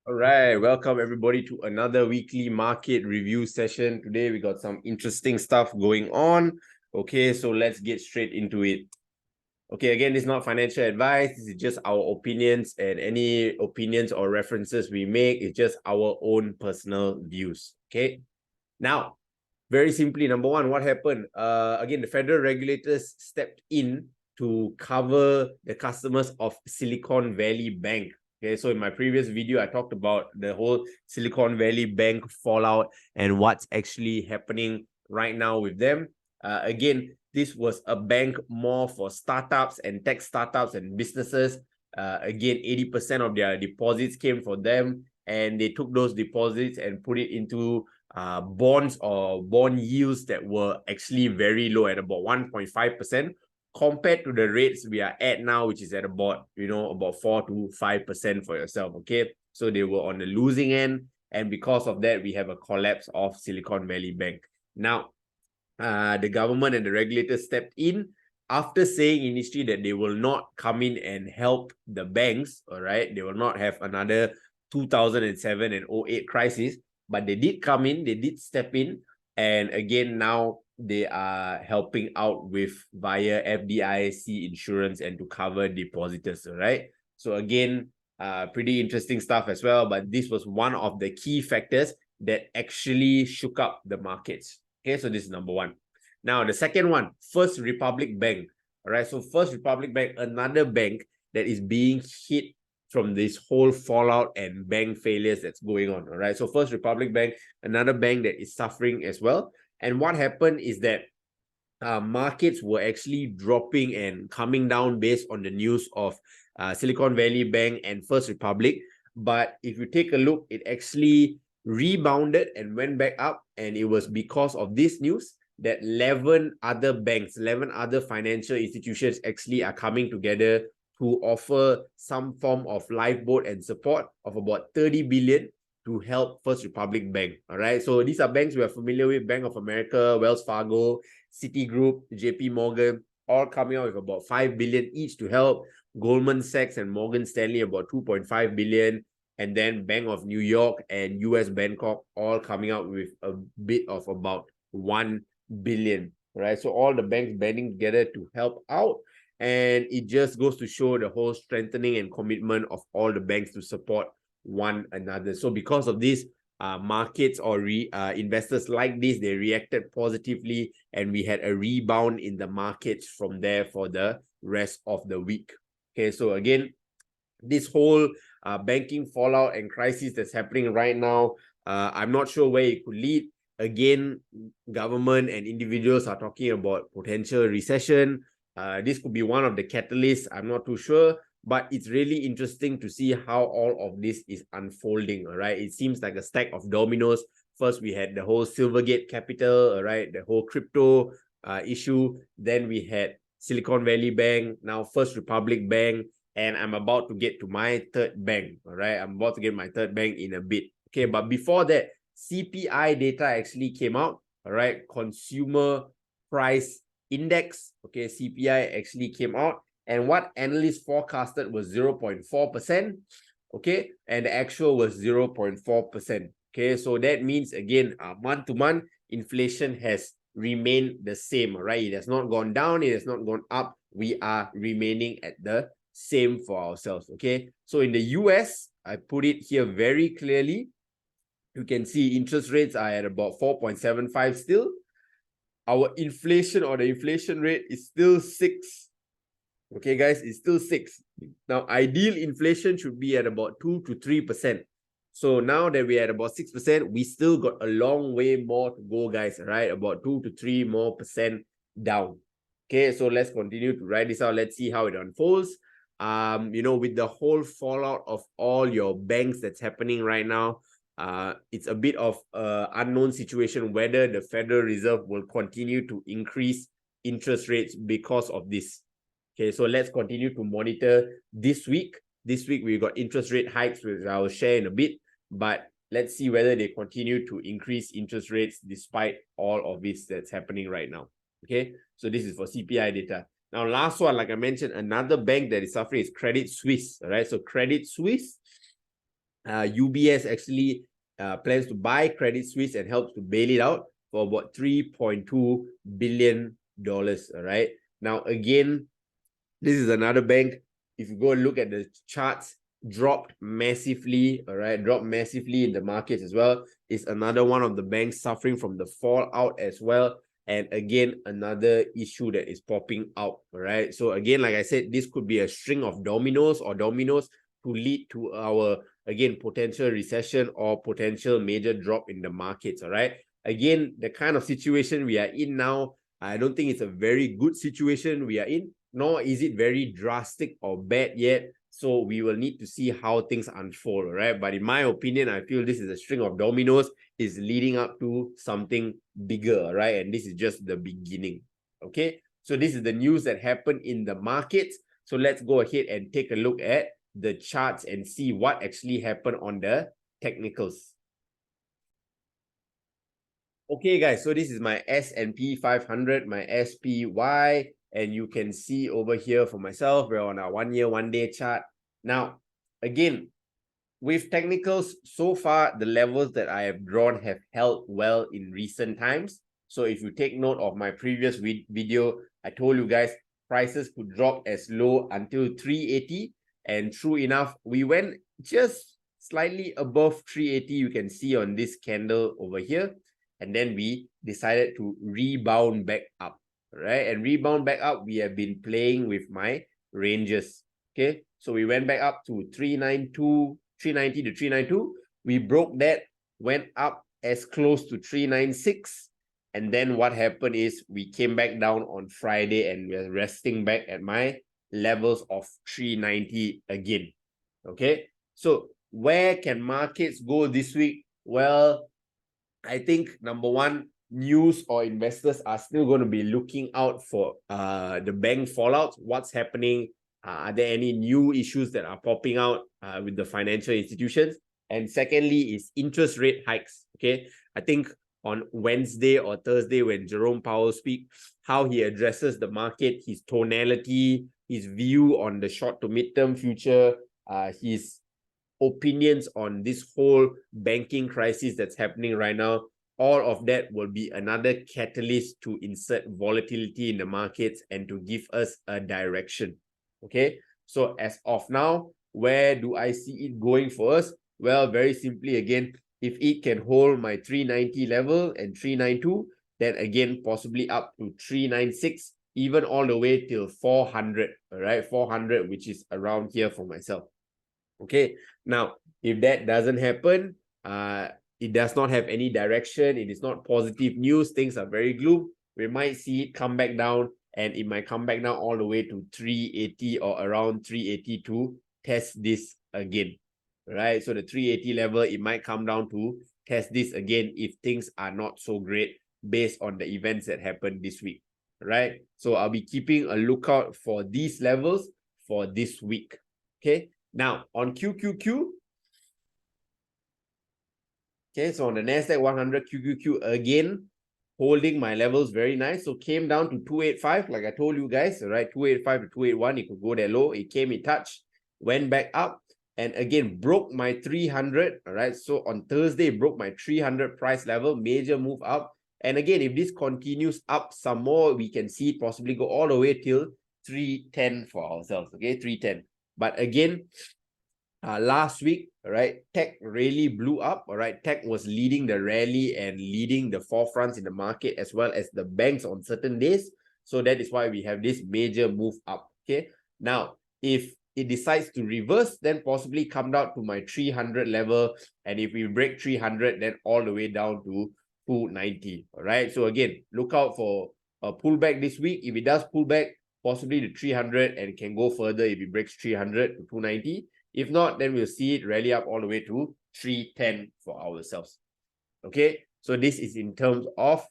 All right, welcome everybody to another weekly market review session. Today we got some interesting stuff going on. Okay, so let's get straight into it. Okay, again, this is not financial advice. This is just our opinions, and any opinions or references we make is just our own personal views. Okay, now, very simply, number one, what happened? Again, the federal regulators stepped in to cover the customers of Silicon Valley Bank. Okay, so in my previous video, I talked about the whole Silicon Valley Bank fallout and what's actually happening right now with them. Again, this was a bank more for startups and tech startups and businesses. Again, 80% of their deposits came from them, and they took those deposits and put it into bonds or bond yields that were actually very low at about 1.5%. compared to the rates we are at now, which is at about, about 4 to 5% for yourself, okay? So they were on the losing end, and because of that, we have a collapse of Silicon Valley Bank. Now, the government and the regulators stepped in after saying initially that they will not come in and help the banks, all right? They will not have another 2007 and 08 crisis, but they did come in, they did step in, and again, now they are helping out with via FDIC insurance and to cover depositors, all right? So again, pretty interesting stuff as well, but this was one of the key factors that actually shook up the markets. Okay, so this is number one. Now, the second one, First Republic Bank, all right? So First Republic Bank, another bank that is being hit from this whole fallout and bank failures that's going on, all right? So First Republic Bank, another bank that is suffering as well. And what happened is that markets were actually dropping and coming down based on the news of Silicon Valley Bank and First Republic. But if you take a look, it actually rebounded and went back up. And it was because of this news that 11 other banks, 11 other financial institutions actually are coming together to offer some form of lifeboat and support of about 30 billion to help First Republic Bank. All right, so these are banks we are familiar with: Bank of America, Wells Fargo, Citigroup, JP Morgan, all coming out with about 5 billion each to help. Goldman Sachs and Morgan Stanley about 2.5 billion, and then Bank of New York and US Bangkok all coming out with a bit of about 1 billion. All right, so all the banks banding together to help out, and it just goes to show the whole strengthening and commitment of all the banks to support one another. So because of this, markets or investors like this, they reacted positively, and we had a rebound in the markets from there for the rest of the week. Okay, so again, this whole banking fallout and crisis that's happening right now, I'm not sure where it could lead. Again, government and individuals are talking about potential recession. This could be one of the catalysts. I'm not too sure, but it's really interesting to see how all of this is unfolding, all right? It seems like a stack of dominoes. First, we had the whole Silvergate Capital, all right, the whole crypto issue. Then we had Silicon Valley Bank, now First Republic Bank, and I'm about to get to my third bank, all right? I'm about to get my third bank in a bit. Okay, but before that, CPI data actually came out, all right? Consumer Price Index, okay, CPI actually came out, and what analysts forecasted was 0.4%, okay, and the actual was 0.4%, okay? So that means, again, month to month, inflation has remained the same, right? It has not gone down, it has not gone up. We are remaining at the same for ourselves, okay? So in the US, I put it here very clearly. You can see interest rates are at about 4.75 still. Our inflation, or the inflation rate, is still 6. Okay, guys, it's still 6. Now, ideal inflation should be at about 2 to 3%. So now that we're at about 6%, we still got a long way more to go, guys, right? About 2 to 3 more percent down. Okay, so let's continue to write this out. Let's see how it unfolds. With the whole fallout of all your banks that's happening right now, it's a bit of an unknown situation whether the Federal Reserve will continue to increase interest rates because of this. Okay, so let's continue to monitor this week. This week, we got interest rate hikes, which I will share in a bit, but let's see whether they continue to increase interest rates despite all of this that's happening right now. Okay, so this is for CPI data. Now, last one, like I mentioned, another bank that is suffering is Credit Suisse. All right, so Credit Suisse, UBS actually plans to buy Credit Suisse and helps to bail it out for about $3.2 billion. All right. Now, again, this is another bank. If you go and look at the charts, dropped massively, all right, dropped massively in the markets as well. It's another one of the banks suffering from the fallout as well. And again, another issue that is popping out, all right? So again, like I said, this could be a string of dominoes to lead to our, again, potential recession or potential major drop in the markets, all right? Again, the kind of situation we are in now, I don't think it's a very good situation we are in, nor is it very drastic or bad yet. So we will need to see how things unfold, right? But in my opinion, I feel this is a string of dominoes is leading up to something bigger, right? And this is just the beginning, okay? So this is the news that happened in the markets. So let's go ahead and take a look at the charts and see what actually happened on the technicals. Okay, guys, so this is my S&P 500, my SPY, and you can see over here for myself, we're on a 1 year, 1 day chart. Now, again, with technicals, so far, the levels that I have drawn have held well in recent times. So if you take note of my previous video, I told you guys, prices could drop as low until 380. And true enough, we went just slightly above 380. You can see on this candle over here. And then we decided to rebound back up, right? And rebound back up, we have been playing with my ranges, okay? So we went back up to 390 to 392. We broke that, went up as close to 396. And then what happened is we came back down on Friday and we're resting back at my levels of 390 again, okay? So where can markets go this week? Well, I think number one, news or investors are still going to be looking out for the bank fallout. What's happening? Are there any new issues that are popping out with the financial institutions? And secondly is interest rate hikes. Okay, I think on Wednesday or Thursday when Jerome Powell speaks, how he addresses the market, his tonality, his view on the short to midterm future, his opinions on this whole banking crisis that's happening right now, all of that will be another catalyst to insert volatility in the markets and to give us a direction. Okay, so as of now, where do I see it going for us? Well, very simply, again, if it can hold my 390 level and 392, then again, possibly up to 396, even all the way till 400, all right, 400, which is around here for myself. Okay, now, if that doesn't happen, it does not have any direction, it is not positive news, things are very gloom, we might see it come back down, and it might come back down all the way to 380 or around 380 to test this again, right? So the 380 level, it might come down to test this again if things are not so great based on the events that happened this week, right? So I'll be keeping a lookout for these levels for this week, okay? Now, on QQQ, okay, so on the NASDAQ 100 QQQ, again, holding my levels very nice. So came down to 285, like I told you guys, right? 285 to 281, it could go there low. It came in touch, went back up, and again, broke my 300, all right? So on Thursday, broke my 300 price level, major move up. And again, if this continues up some more, we can see it possibly go all the way till 310 for ourselves, okay? 310. But again, last week, right, tech really blew up, all right? Tech was leading the rally and leading the forefronts in the market as well as the banks on certain days. So that is why we have this major move up, okay? Now, if it decides to reverse, then possibly come down to my 300 level. And if we break 300, then all the way down to 290, all right? So again, look out for a pullback this week. If it does pull back, possibly to 300 and can go further if it breaks 300 to 290. If not, then we'll see it rally up all the way to 310 for ourselves. Okay, so this is in terms of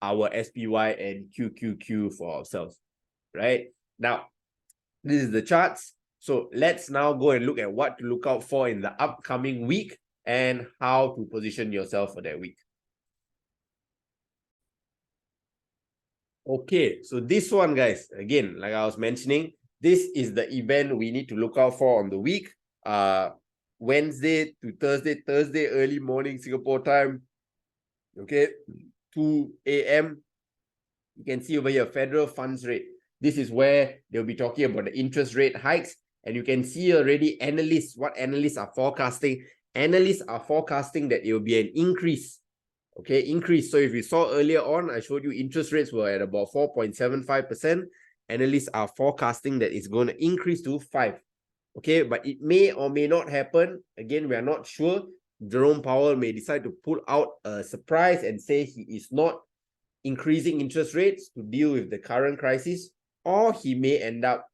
our SPY and QQQ for ourselves, right? Now, this is the charts. So let's now go and look at what to look out for in the upcoming week and how to position yourself for that week. Okay, so this one, guys, again, like I was mentioning, this is the event we need to look out for on the week. Wednesday to Thursday early morning Singapore time, okay, 2 a.m. You can see over here, federal funds rate. This is where they'll be talking about the interest rate hikes. And you can see already analysts, what analysts are forecasting. Analysts are forecasting that it will be an increase. Okay, increase. So if you saw earlier on, I showed you interest rates were at about 4.75%. Analysts are forecasting that it's going to increase to 5%. Okay, but it may or may not happen. Again, we are not sure. Jerome Powell may decide to pull out a surprise and say he is not increasing interest rates to deal with the current crisis, or he may end up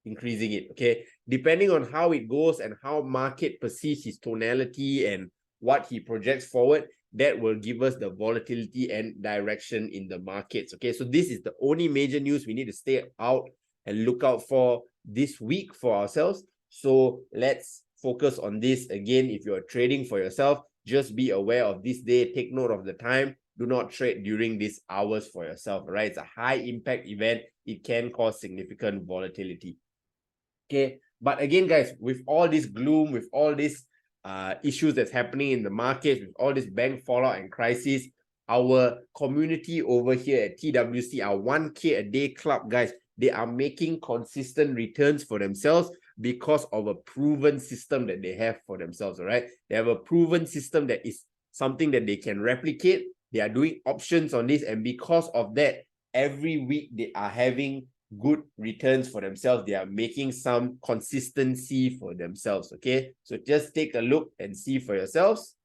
increasing it. Okay, depending on how it goes and how market perceives his tonality and what he projects forward, that will give us the volatility and direction in the markets. Okay, so this is the only major news we need to stay out and look out for this week for ourselves. So let's focus on this. Again, if you're trading for yourself, just be aware of this day. Take note of the time. Do not trade during these hours for yourself, right? It's a high impact event. It can cause significant volatility. Okay, but again, guys, with all this gloom, with all these issues that's happening in the market, with all this bank fallout and crisis, our community over here at TWC, our 1K a day club, guys, they are making consistent returns for themselves because of a proven system that they have for themselves, all right? They have a proven system that is something that they can replicate. They are doing options on this, and because of that, every week they are having good returns for themselves. They are making some consistency for themselves, okay? So just take a look and see for yourselves.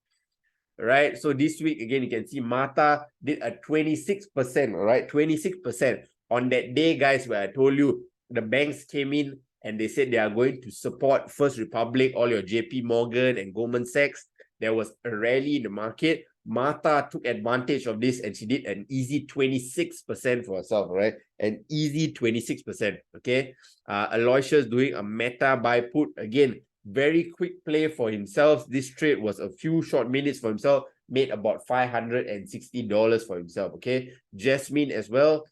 All right, so this week, again, you can see Mata did a 26%, all right? 26%. On that day, guys, where I told you the banks came in and they said they are going to support First Republic, all your JP Morgan and Goldman Sachs. There was a rally in the market. Martha took advantage of this and she did an easy 26% for herself, right? An easy 26%, okay? Aloysius doing a meta buy put. Again, very quick play for himself. This trade was a few short minutes for himself, made about $560 for himself, okay? Jasmine as well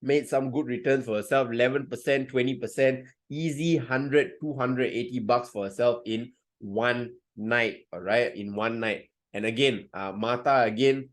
made some good returns for herself, 11%, 20%, easy 100, 280 bucks for herself in one night, all right? In one night. And again, Martha again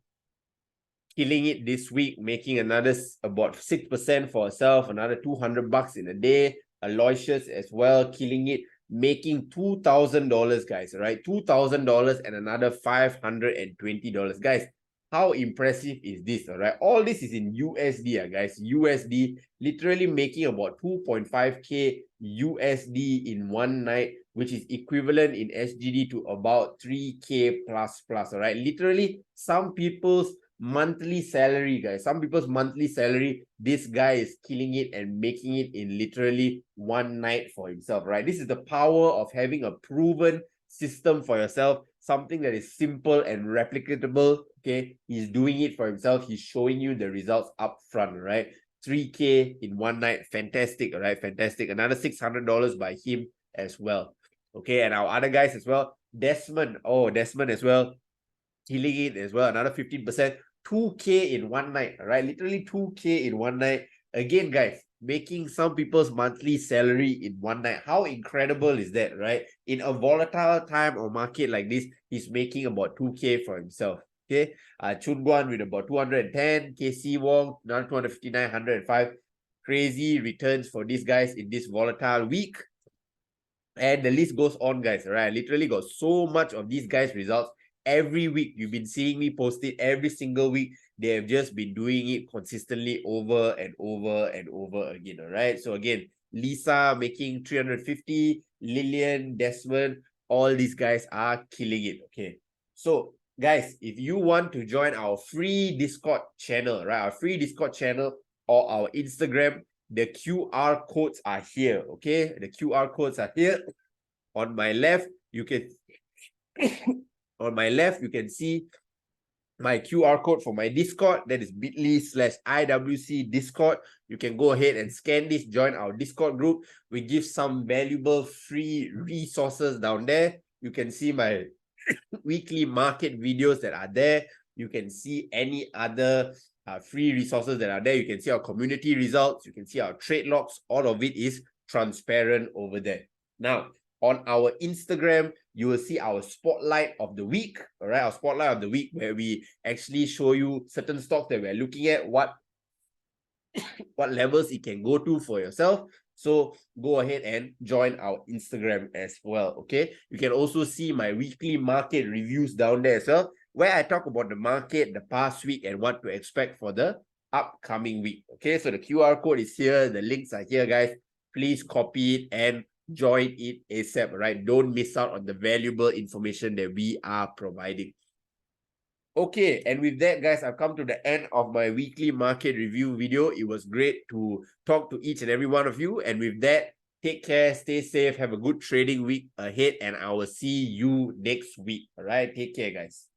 killing it this week, making another about 6% for herself, another 200 bucks in a day. Aloysius as well, killing it, making $2,000, guys, right? $2,000 and another $520, guys. How impressive is this, all right? All this is in USD, guys. USD, literally making about 2.5K USD in one night, which is equivalent in SGD to about 3K plus, all right? Literally, some people's monthly salary, guys. Some people's monthly salary, this guy is killing it and making it in literally one night for himself, right? This is the power of having a proven system for yourself, something that is simple and replicatable, okay? He's doing it for himself. He's showing you the results up front, right? 3K in one night. Fantastic, all right? Fantastic. Another $600 by him as well. Okay, and our other guys as well. Desmond. Oh, Desmond as well. Killing it as well. Another 15%. 2K in one night, all right? Literally 2K in one night. Again, guys, making some people's monthly salary in one night. How incredible is that, right? In a volatile time or market like this, he's making about 2K for himself. Okay, Chun Guan with about 210, KC Wong, another 259, 105. Crazy returns for these guys in this volatile week. And the list goes on, guys, right? I literally got so much of these guys' results every week. You've been seeing me post it every single week. They have just been doing it consistently over and over and over again, all right? So again, Lisa making 350, Lillian, Desmond, all these guys are killing it, okay? So guys, if you want to join our free Discord channel, right? Our free Discord channel or our Instagram, the QR codes are here, okay? The QR codes are here. On my left, you can on my left, you can see my QR code for my Discord. That is bit.ly/IWC Discord. You can go ahead and scan this, join our Discord group. We give some valuable free resources down there. You can see my weekly market videos that are there. You can see any other free resources that are there. You can see our community results. You can see our trade logs. All of it is transparent over there. Now, On our Instagram, you will see our spotlight of the week, all right? Our spotlight of the week, where we actually show you certain stocks that we're looking at, what levels it can go to for yourself. So go ahead and join our Instagram as well, okay? You can also see my weekly market reviews down there as well, where I talk about the market, the past week, and what to expect for the upcoming week, okay? So the QR code is here, the links are here, guys. Please copy it and join it ASAP, right? Don't miss out on the valuable information that we are providing. Okay, and with that, guys, I've come to the end of my weekly market review video. It was great to talk to each and every one of you. And with that, take care, stay safe, have a good trading week ahead, and I will see you next week. All right, take care, guys.